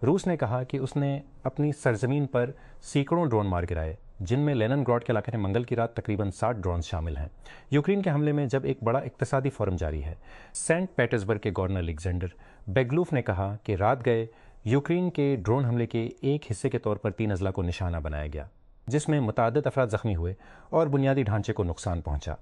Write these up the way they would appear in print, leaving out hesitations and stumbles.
روس نے کہا کہ اس نے اپنی سرزمین پر سینکڑوں ڈرون مار گرائے، جن میں لینن گراڈ کے علاقے میں منگل کی رات تقریباً 60 ڈرونز شامل ہیں۔ یوکرین کے حملے میں جب ایک بڑا اقتصادی فورم جاری ہے، سینٹ پیٹرزبرگ کے گورنر الیگزینڈر بیگلوف نے کہا کہ رات گئے یوکرین کے ڈرون حملے کے ایک حصے کے طور پر 3 اضلاع کو نشانہ بنایا گیا، جس میں متعدد افراد زخمی ہوئے اور بنیادی ڈھانچے کو نقصان پہنچا۔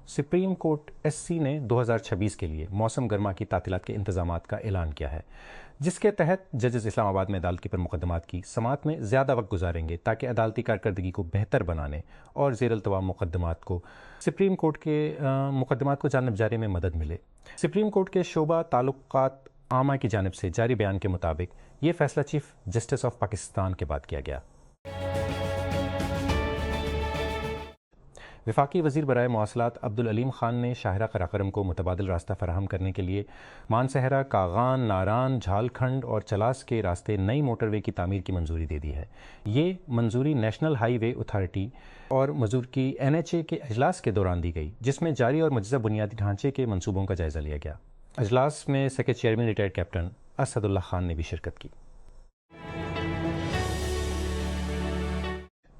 سپریم کورٹ ایس سی نے 2026 کے لیے موسم گرما کی تعطیلات کے انتظامات کا اعلان کیا ہے، جس کے تحت ججز اسلام آباد میں عدالتی پر مقدمات کی سماعت میں زیادہ وقت گزاریں گے تاکہ عدالتی کارکردگی کو بہتر بنانے اور زیر التواء مقدمات کو سپریم کورٹ کے مقدمات کو جانب جاری میں مدد ملے۔ سپریم کورٹ کے شعبہ تعلقات عامہ کی جانب سے جاری بیان کے مطابق یہ فیصلہ چیف جسٹس آف پاکستان کے بعد کیا گیا۔ وفاقی وزیر برائے مواصلات عبدالعلیم خان نے شاہراہ قراقرم کو متبادل راستہ فراہم کرنے کے لیے مانسہرہ، کاغان، ناران، جھالکھنڈ اور چلاس کے راستے نئی موٹر وے کی تعمیر کی منظوری دے دی ہے۔ یہ منظوری نیشنل ہائی وے اتھارٹی اور مزور کی NHA کے اجلاس کے دوران دی گئی، جس میں جاری اور مجوزہ بنیادی ڈھانچے کے منصوبوں کا جائزہ لیا گیا۔ اجلاس میں secretary chairman retired captain Asadullah Khan نے بھی شرکت کی۔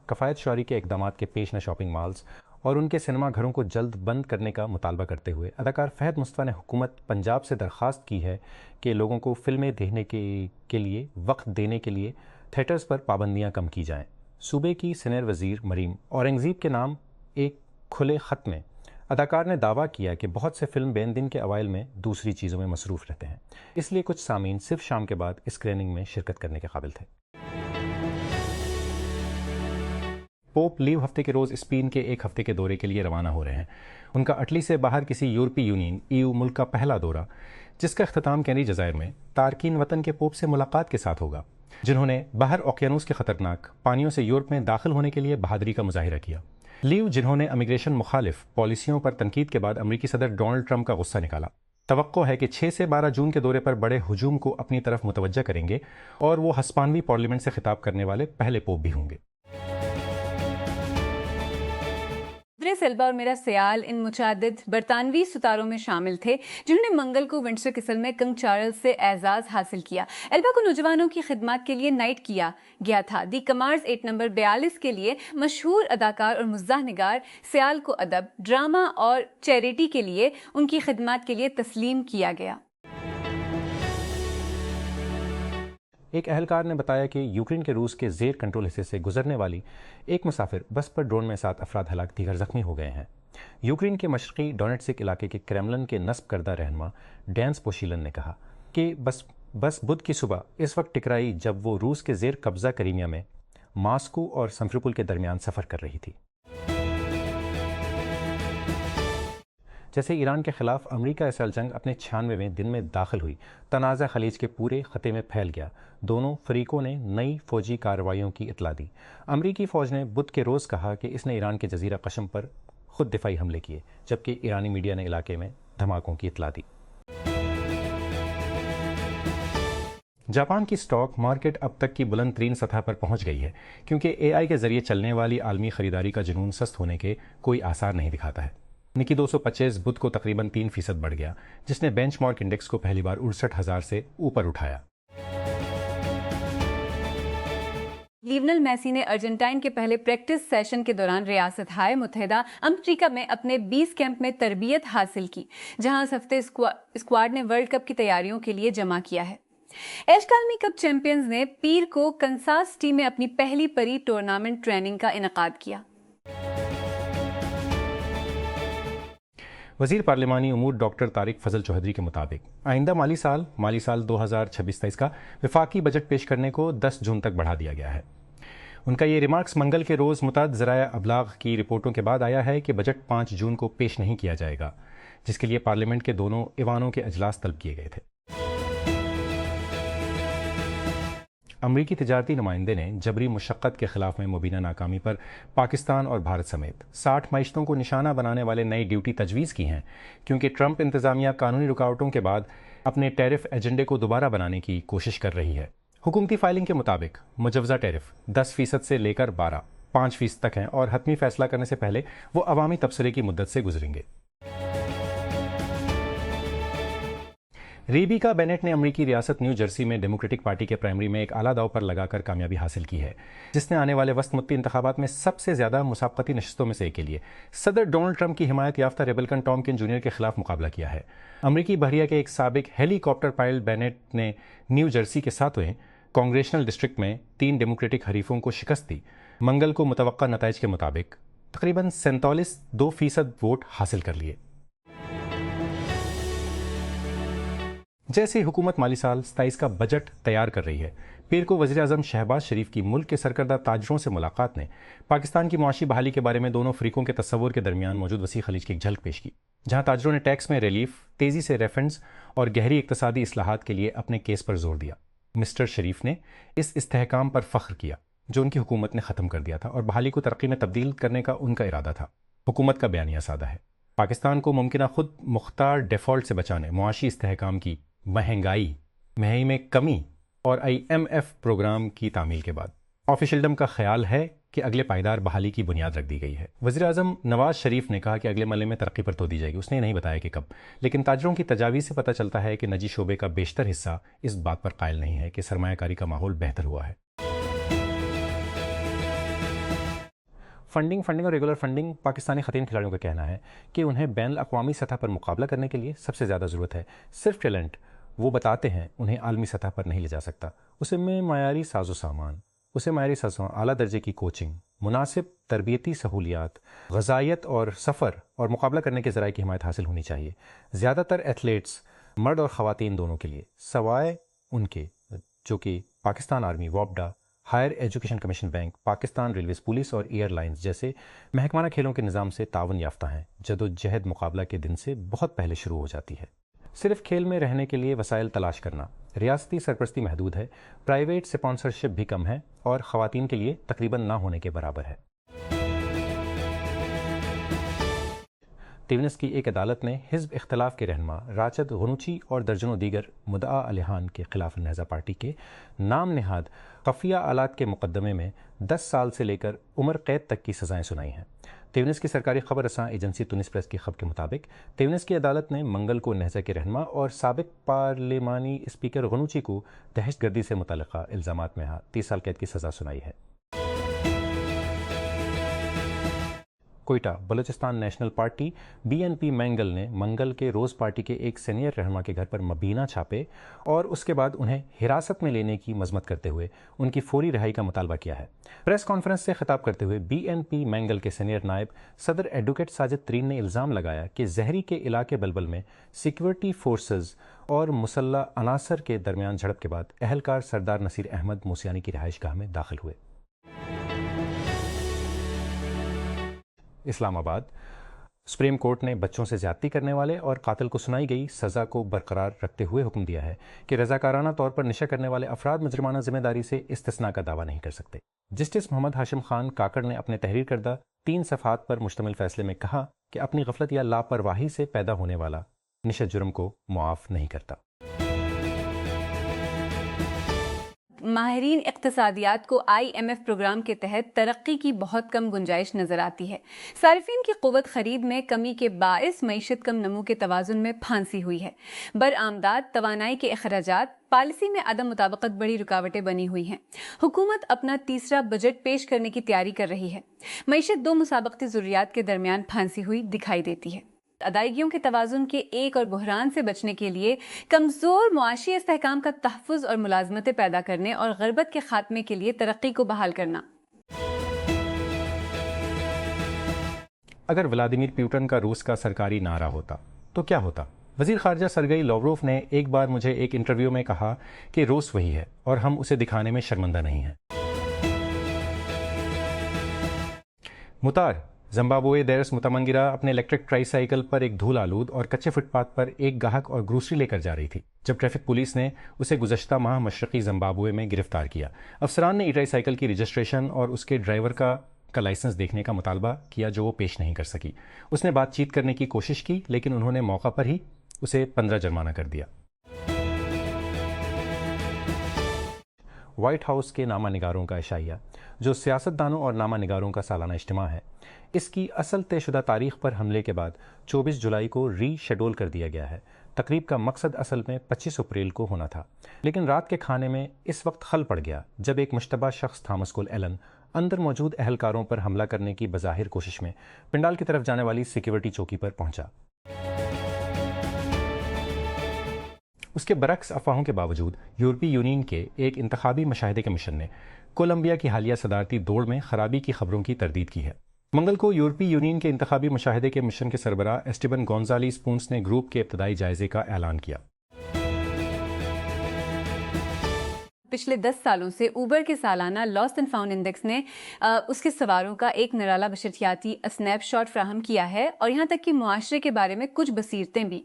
کفایت شعاری کے اقدامات کے پیش نہ شاپنگ مالز اور ان کے سنیما گھروں کو جلد بند کرنے کا مطالبہ کرتے ہوئے اداکار فہد مصطفیٰ نے حکومت پنجاب سے درخواست کی ہے کہ لوگوں کو فلمیں دیکھنے کے لیے وقت دینے کے لیے تھیٹرز پر پابندیاں کم کی جائیں۔ صوبے کی سینئر وزیر مریم اورنگزیب کے نام ایک کھلے خط میں اداکار نے دعویٰ کیا کہ بہت سے فلم بین دن کے اوائل میں دوسری چیزوں میں مصروف رہتے ہیں، اس لیے کچھ سامعین صرف شام کے بعد اسکریننگ میں شرکت کرنے کے قابل تھے۔ پوپ لیو ہفتے کے روز اسپین کے ایک ہفتے کے دورے کے لیے روانہ ہو رہے ہیں۔ ان کا اٹلی سے باہر کسی یورپی یونین EU ملک کا پہلا دورہ، جس کا اختتام کینری جزائر میں تارکین وطن کے پوپ سے ملاقات کے ساتھ ہوگا، جنہوں نے باہر اوقیانوس کے خطرناک پانیوں سے یورپ میں داخل ہونے کے لیے بہادری کا مظاہرہ کیا۔ لیو، جنہوں نے امیگریشن مخالف پالیسیوں پر تنقید کے بعد امریکی صدر ڈونلڈ ٹرمپ کا غصہ نکالا، توقع ہے کہ 6 سے 12 جون کے دورے پر بڑے ہجوم کو اپنی طرف متوجہ کریں گے اور وہ ہسپانوی پارلیمنٹ سے خطاب کرنے والے پہلے پوپ بھی ہوں گے۔ سیلبا اور میرا سیال ان متعدد برطانوی ستاروں میں شامل تھے جنہوں نے منگل کو ونڈسر کیسل میں کنگ چارلز سے اعزاز حاصل کیا۔ ایلبا کو نوجوانوں کی خدمات کے لیے نائٹ کیا گیا تھا۔ دی کمارز 8 نمبر 42 کے لیے مشہور اداکار اور مزاح نگار سیال کو ادب، ڈرامہ اور چیریٹی کے لیے ان کی خدمات کے لیے تسلیم کیا گیا۔ ایک اہلکار نے بتایا کہ یوکرین کے روس کے زیر کنٹرول حصے سے گزرنے والی ایک مسافر بس پر ڈرون میں 7 افراد ہلاک، دیگر زخمی ہو گئے ہیں۔ یوکرین کے مشرقی ڈونیٹسک علاقے کے کریملن کے نصب کردہ رہنما ڈینس پوشیلن نے کہا کہ بس بدھ کی صبح اس وقت ٹکرائی جب وہ روس کے زیر قبضہ کریمیا میں ماسکو اور سمفروپول کے درمیان سفر کر رہی تھی۔ جیسے ایران کے خلاف امریکہ اسرائیل جنگ اپنے 96ویں دن میں داخل ہوئی، تنازع خلیج کے پورے خطے میں پھیل گیا۔ دونوں فریقوں نے نئی فوجی کارروائیوں کی اطلاع دی۔ امریکی فوج نے بدھ کے روز کہا کہ اس نے ایران کے جزیرہ قشم پر خود دفاعی حملے کیے، جبکہ ایرانی میڈیا نے علاقے میں دھماکوں کی اطلاع دی۔ جاپان کی سٹاک مارکیٹ اب تک کی بلند ترین سطح پر پہنچ گئی ہے، کیونکہ AI کے ذریعے چلنے والی عالمی خریداری کا جنون سست ہونے کے کوئی آثار نہیں دکھاتا ہے۔ نکی 225 بدھ کو تقریباً 3% بڑھ گیا، جس نے بینچ مارک انڈیکس کو پہلی بار 68,000 سے اوپر اٹھایا۔ لیونل میسی نے ارجنٹائن کے پہلے پریکٹس سیشن کے دوران ریاست متحدہ امریکہ میں اپنے 20 کیمپ میں تربیت حاصل کی، جہاں اس ہفتے اسکواڈ نے ورلڈ کپ کی تیاریوں کے لیے جمع کیا ہے۔ ایش کالمی کپ چیمپئنز نے پیر کو کنساس سٹی میں اپنی پہلی پری ٹورنامنٹ ٹریننگ کا انعقاد کیا۔ وزیر پارلیمانی امور ڈاکٹر طارق فضل چوہدری کے مطابق آئندہ مالی سال 2026-23 کا وفاقی بجٹ پیش کرنے کو 10 جون تک بڑھا دیا گیا ہے۔ ان کا یہ ریمارکس منگل کے روز متعدد ذرائع ابلاغ کی رپورٹوں کے بعد آیا ہے کہ بجٹ 5 جون کو پیش نہیں کیا جائے گا، جس کے لیے پارلیمنٹ کے دونوں ایوانوں کے اجلاس طلب کیے گئے تھے۔ امریکی تجارتی نمائندے نے جبری مشقت کے خلاف میں مبینہ ناکامی پر پاکستان اور بھارت سمیت 60 معیشتوں کو نشانہ بنانے والے نئی ڈیوٹی تجویز کی ہیں، کیونکہ ٹرمپ انتظامیہ قانونی رکاوٹوں کے بعد اپنے ٹیرف ایجنڈے کو دوبارہ بنانے کی کوشش کر رہی ہے۔ حکومتی فائلنگ کے مطابق مجوزہ ٹیرف 10% سے لے کر 5% تک ہیں اور حتمی فیصلہ کرنے سے پہلے وہ عوامی تبصرے کی مدت سے گزریں گے۔ ریبیکا بینٹ نے امریکی ریاست نیو جرسی میں ڈیموکریٹک پارٹی کے پرائمری میں ایک اعلیٰ داؤ پر لگا کر کامیابی حاصل کی ہے، جس نے آنے والے وسط مدتی انتخابات میں سب سے زیادہ مسابقتی نشستوں میں سے ایک کے لیے صدر ڈونلڈ ٹرمپ کی حمایت یافتہ ریبلکن ٹام کن جونیئر کے خلاف مقابلہ کیا ہے۔ امریکی بحریہ کے ایک سابق ہیلی کاپٹر پائلٹ بینٹ نے نیو جرسی کے 7ویں کانگریشنل ڈسٹرکٹ میں 3 ڈیموکریٹک حریفوں کو شکست دی۔ منگل کو متوقع نتائج کے مطابق تقریباً 47.2% ووٹ حاصل کر لیے۔ جیسے حکومت مالی سال 27 کا بجٹ تیار کر رہی ہے، پیر کو وزیر اعظم شہباز شریف کی ملک کے سرکردہ تاجروں سے ملاقات نے پاکستان کی معاشی بحالی کے بارے میں دونوں فریقوں کے تصور کے درمیان موجود وسیع خلیج کی ایک جھلک پیش کی، جہاں تاجروں نے ٹیکس میں ریلیف، تیزی سے ریفنڈز اور گہری اقتصادی اصلاحات کے لیے اپنے کیس پر زور دیا۔ مسٹر شریف نے اس استحکام پر فخر کیا جو ان کی حکومت نے ختم کر دیا تھا اور بحالی کو ترقی میں تبدیل کرنے کا ان کا ارادہ تھا۔ حکومت کا بیانیہ سادہ ہے: پاکستان کو ممکنہ خود مختار ڈیفالٹ سے بچانے، معاشی استحکام کی، مہنگائی میں کمی اور IMF پروگرام کی تعمیل کے بعد آفیشلڈم کا خیال ہے کہ اگلے پائیدار بحالی کی بنیاد رکھ دی گئی ہے۔ وزیر اعظم نواز شریف نے کہا کہ اگلے مرحلے میں ترقی پر تو دی جائے گی، اس نے نہیں بتایا کہ کب، لیکن تاجروں کی تجاویز سے پتہ چلتا ہے کہ نجی شعبے کا بیشتر حصہ اس بات پر قائل نہیں ہے کہ سرمایہ کاری کا ماحول بہتر ہوا ہے۔ فنڈنگ اور ریگولر فنڈنگ، پاکستانی خواتین کھلاڑیوں کا کہنا ہے کہ انہیں بین الاقوامی سطح پر مقابلہ کرنے کے لیے سب سے زیادہ ضرورت ہے۔ صرف ٹیلنٹ وہ بتاتے ہیں انہیں عالمی سطح پر نہیں لے جا سکتا، اسے معیاری ساز و سامان، اعلیٰ درجے کی کوچنگ، مناسب تربیتی سہولیات، غذائیت اور سفر اور مقابلہ کرنے کے ذرائع کی حمایت حاصل ہونی چاہیے۔ زیادہ تر ایتھلیٹس، مرد اور خواتین دونوں کے لیے، سوائے ان کے جو کہ پاکستان آرمی، وابڈا، higher education commission bank, Pakistan railways, police اور ایئر لائنز جیسے محکمانہ کھیلوں کے نظام سے تعاون یافتہ ہیں، جدوجہد مقابلہ کے دن سے بہت پہلے شروع ہو جاتی ہے۔ صرف کھیل میں رہنے کے لیے وسائل تلاش کرنا، ریاستی سرپرستی محدود ہے، پرائیویٹ سپانسرشپ بھی کم ہے اور خواتین کے لیے تقریباً نہ ہونے کے برابر ہے۔ تیونس کی ایک عدالت نے حزب اختلاف کے رہنما راشد غنوچی اور درجنوں دیگر مدعا علیحان کے خلاف النہضہ پارٹی کے نام نہاد خفیہ آلات کے مقدمے میں 10 سال سے لے کر عمر قید تک کی سزائیں سنائی ہیں۔ تیونس کی سرکاری خبر رساں ایجنسی تونس پریس کی خبر کے مطابق تیونس کی عدالت نے منگل کو نہضہ کے رہنما اور سابق پارلیمانی اسپیکر غنوچی کو دہشت گردی سے متعلقہ الزامات میں 30 سال قید کی سزا سنائی ہے۔ Quetta Balochistan national party BNP Mengal نے منگل کے روز پارٹی کے ایک سینئر رہنما کے گھر پر مبینہ چھاپے اور اس کے بعد انہیں حراست میں لینے کی مذمت کرتے ہوئے ان کی فوری رہائی کا مطالبہ کیا ہے۔ پریس کانفرنس سے خطاب کرتے ہوئے BNP مینگل کے سینئر نائب صدر ایڈوکیٹ ساجد ترین نے الزام لگایا کہ زہری کے علاقے بلبل میں سیکورٹی فورسز اور مسلح عناصر کے درمیان جھڑپ کے بعد اہلکار سردار نصیر احمد موسیانی کی رہائش گاہ میں داخل ہوئے۔ اسلام آباد سپریم کورٹ نے بچوں سے زیادتی کرنے والے اور قاتل کو سنائی گئی سزا کو برقرار رکھتے ہوئے حکم دیا ہے کہ رضاکارانہ طور پر نشہ کرنے والے افراد مجرمانہ ذمہ داری سے استثناء کا دعویٰ نہیں کر سکتے۔ جسٹس محمد ہاشم خان کاکڑ نے اپنے تحریر کردہ 3 صفحات پر مشتمل فیصلے میں کہا کہ اپنی غفلت یا لاپرواہی سے پیدا ہونے والا نشہ جرم کو معاف نہیں کرتا۔ ماہرین اقتصادیات کو IMF پروگرام کے تحت ترقی کی بہت کم گنجائش نظر آتی ہے۔ صارفین کی قوت خرید میں کمی کے باعث معیشت کم نمو کے توازن میں پھانسی ہوئی ہے۔ برآمدات، توانائی کے اخراجات، پالیسی میں عدم مطابقت بڑی رکاوٹیں بنی ہوئی ہیں۔ حکومت اپنا تیسرا بجٹ پیش کرنے کی تیاری کر رہی ہے۔ معیشت 2 مسابقتی ضروریات کے درمیان پھانسی ہوئی دکھائی دیتی ہے۔ ادائیگیوں کے توازن کے ایک اور بحران سے بچنے کے لیے کمزور معاشی استحکام کا تحفظ اور ملازمتیں پیدا کرنے اور غربت کے خاتمے کے لیے ترقی کو بحال کرنا۔ اگر ولادیمیر پیوٹن کا روس کا سرکاری نعرہ ہوتا تو کیا ہوتا؟ وزیر خارجہ سرگئی لاوروف نے ایک بار مجھے ایک انٹرویو میں کہا کہ روس وہی ہے اور ہم اسے دکھانے میں شرمندہ نہیں ہیں۔ متار زمبابوے دیرس متمنگرہ اپنے الیکٹرک ٹرائی سائیکل پر ایک دھول آلود اور کچے فٹ پاتھ پر ایک گاہک اور گروسری لے کر جا رہی تھی جب ٹریفک پولیس نے اسے گزشتہ ماہ مشرقی زمبابوے میں گرفتار کیا۔ افسران نے ٹرائی سائیکل کی رجسٹریشن اور اس کے ڈرائیور کا لائسنس دیکھنے کا مطالبہ کیا جو وہ پیش نہیں کر سکی۔ اس نے بات چیت کرنے کی کوشش کی لیکن انہوں نے موقع پر ہی اسے 15 جرمانہ کر دیا۔ وائٹ ہاؤس کے نامہ نگاروں کا عشائیہ، جو سیاستدانوں اور نامہ نگاروں کا سالانہ اجتماع ہے، اس کی اصل طے شدہ تاریخ پر حملے کے بعد 24 جولائی کو ری شیڈول کر دیا گیا ہے تقریب کا مقصد اصل میں 25 اپریل کو ہونا تھا، لیکن رات کے کھانے میں اس وقت خل پڑ گیا جب ایک مشتبہ شخص تھامس کول ایلن اندر موجود اہلکاروں پر حملہ کرنے کی بظاہر کوشش میں پنڈال کی طرف جانے والی سیکیورٹی چوکی پر پہنچا۔ اس کے برعکس افواہوں کے باوجود یورپی یونین کے ایک انتخابی مشاہدے کے مشن نے کولمبیا کی حالیہ صدارتی دوڑ میں خرابی کی خبروں کی تردید کی ہے۔ منگل کو یورپی یونین کے انتخابی مشاہدے کے مشن کے سربراہ ایسٹیبن گونزالیز پونس نے گروپ کے ابتدائی جائزے کا اعلان کیا۔ پچھلے 10 سالوں سے اوبر کے سالانہ لاسٹ اینڈ فاؤنڈ انڈیکس نے اس کے سواروں کا ایک نرالا بشرطیاتی اسنیپ شاٹ فراہم کیا ہے اور یہاں تک کہ معاشرے کے بارے میں کچھ بصیرتیں بھی۔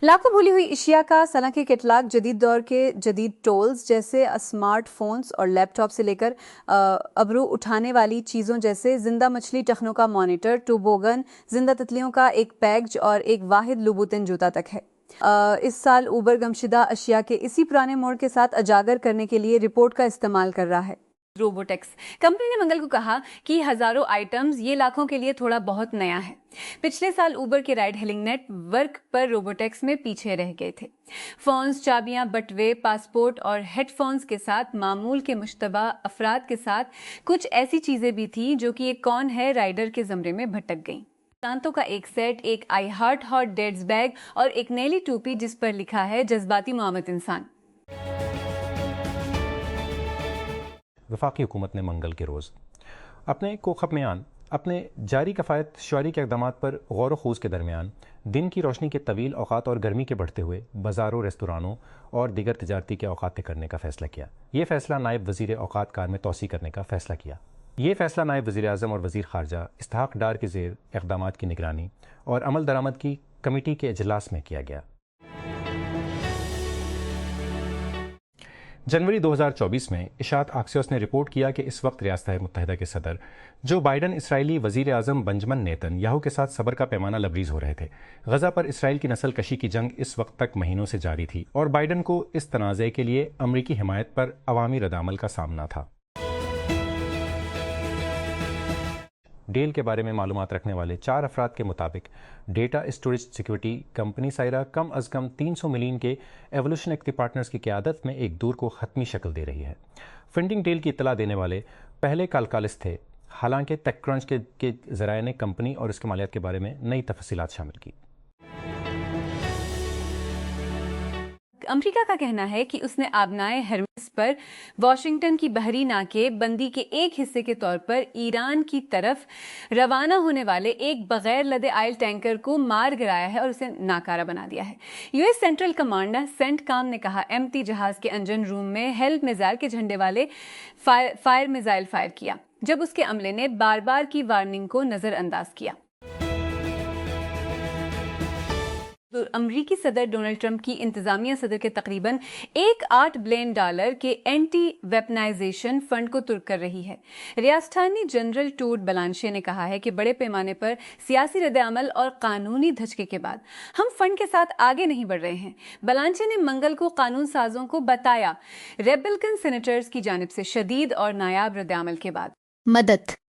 لاکھوں بھولی ہوئی اشیاء کا سالانہ کیٹلاگ جدید دور کے جدید ٹولز جیسے اسمارٹ فونز اور لیپ ٹاپ سے لے کر ابرو اٹھانے والی چیزوں جیسے زندہ مچھلی ٹخنوں کا مانیٹر، ٹوبوگن، زندہ تتلیوں کا ایک پیکج اور ایک واحد لوبوتن جوتا تک ہے۔ اس سال اوبر گمشدہ اشیاء کے اسی پرانے موڑ کے ساتھ اجاگر کرنے کے لیے رپورٹ کا استعمال کر رہا ہے۔ روبوٹیکس کمپنی نے منگل کو کہا کہ ہزاروں آئٹمز یہ لاکھوں کے لیے تھوڑا بہت نیا ہے۔ پچھلے سال اوبر کے رائڈ ہیلنگ نیٹ ورک پر روبوٹیکس میں پیچھے رہ گئے تھے۔ فونز، چابیاں، بٹوے، پاسپورٹ اور ہیڈ فونز کے ساتھ معمول کے مشتبہ افراد کے ساتھ کچھ ایسی چیزیں بھی تھیں جو کہ ایک کون ہے رائڈر کے زمرے میں بھٹک گئیں۔ کانتوں کا ایک سیٹ، ایک آئی ہارٹ ہاٹ ڈیڈز بیگ اور ایک نیلی ٹوپی جس پر لکھا ہے جذباتی معاملت انسان۔ وفاقی حکومت نے منگل کے روز اپنے کوخمیان اپنے جاری کفایت شعاری کے اقدامات پر غور و خوض کے درمیان دن کی روشنی کے طویل اوقات اور گرمی کے بڑھتے ہوئے بازاروں، ریستورانوں اور دیگر تجارتی کے اوقات طے کرنے کا فیصلہ کیا۔ یہ فیصلہ نائب وزیر اوقات کار میں توسیع کرنے کا فیصلہ کیا۔ یہ فیصلہ نائب وزیر اعظم اور وزیر خارجہ اسحاق ڈار کے زیر اقدامات کی نگرانی اور عمل درآمد کی کمیٹی کے اجلاس میں کیا گیا۔ جنوری 2024 میں اشاعت آکسیوس نے رپورٹ کیا کہ اس وقت ریاستہ متحدہ کے صدر جو بائیڈن اسرائیلی وزیر اعظم بنجمن نیتن یاہو کے ساتھ صبر کا پیمانہ لبریز ہو رہے تھے۔ غزہ پر اسرائیل کی نسل کشی کی جنگ اس وقت تک مہینوں سے جاری تھی اور بائیڈن کو اس تنازع کے لیے امریکی حمایت پر عوامی ردعمل کا سامنا تھا۔ ڈیل کے بارے میں معلومات رکھنے والے 4 افراد کے مطابق data storage security company Cyera کم از کم 300 ملین کے ایوولوشن ایکٹیو پارٹنرز کی قیادت میں ایک دور کو حتمی شکل دے رہی ہے۔ فنڈنگ ڈیل کی اطلاع دینے والے پہلے کالکالس تھے، حالانکہ ٹیک کرنچ کے ذرائع نے کمپنی اور اس کے مالیات کے بارے میں نئی تفصیلات شامل کی۔ امریکہ کا کہنا ہے کہ اس نے آبنائے ہرمز پر واشنگٹن کی بحری ناکے بندی کے ایک حصے کے طور پر ایران کی طرف روانہ ہونے والے ایک بغیر لدے آئل ٹینکر کو مار گرایا ہے اور اسے ناکارہ بنا دیا ہے۔ U S central commander CENTCOM نے کہا ایم-ٹی جہاز کے انجن روم میں ہیلپ میزائل کے جھنڈے والے فائر میزائل فائر کیا جب اس کے عملے نے بار بار کی وارننگ کو نظر انداز کیا۔ امریکی صدر ڈونلڈ ٹرمپ کی انتظامیہ صدر کے تقریباً $1.8 بلین کے اینٹی ویپنائزیشن فنڈ کو ترک کر رہی ہے۔ ریاستانی جنرل ٹوڈ بلانشے نے کہا ہے کہ بڑے پیمانے پر سیاسی رد عمل اور قانونی دھچکے کے بعد ہم فنڈ کے ساتھ آگے نہیں بڑھ رہے ہیں۔ بلانشے نے منگل کو قانون سازوں کو بتایا ریپبلکن سینیٹرز کی جانب سے شدید اور نایاب رد عمل کے بعد مدد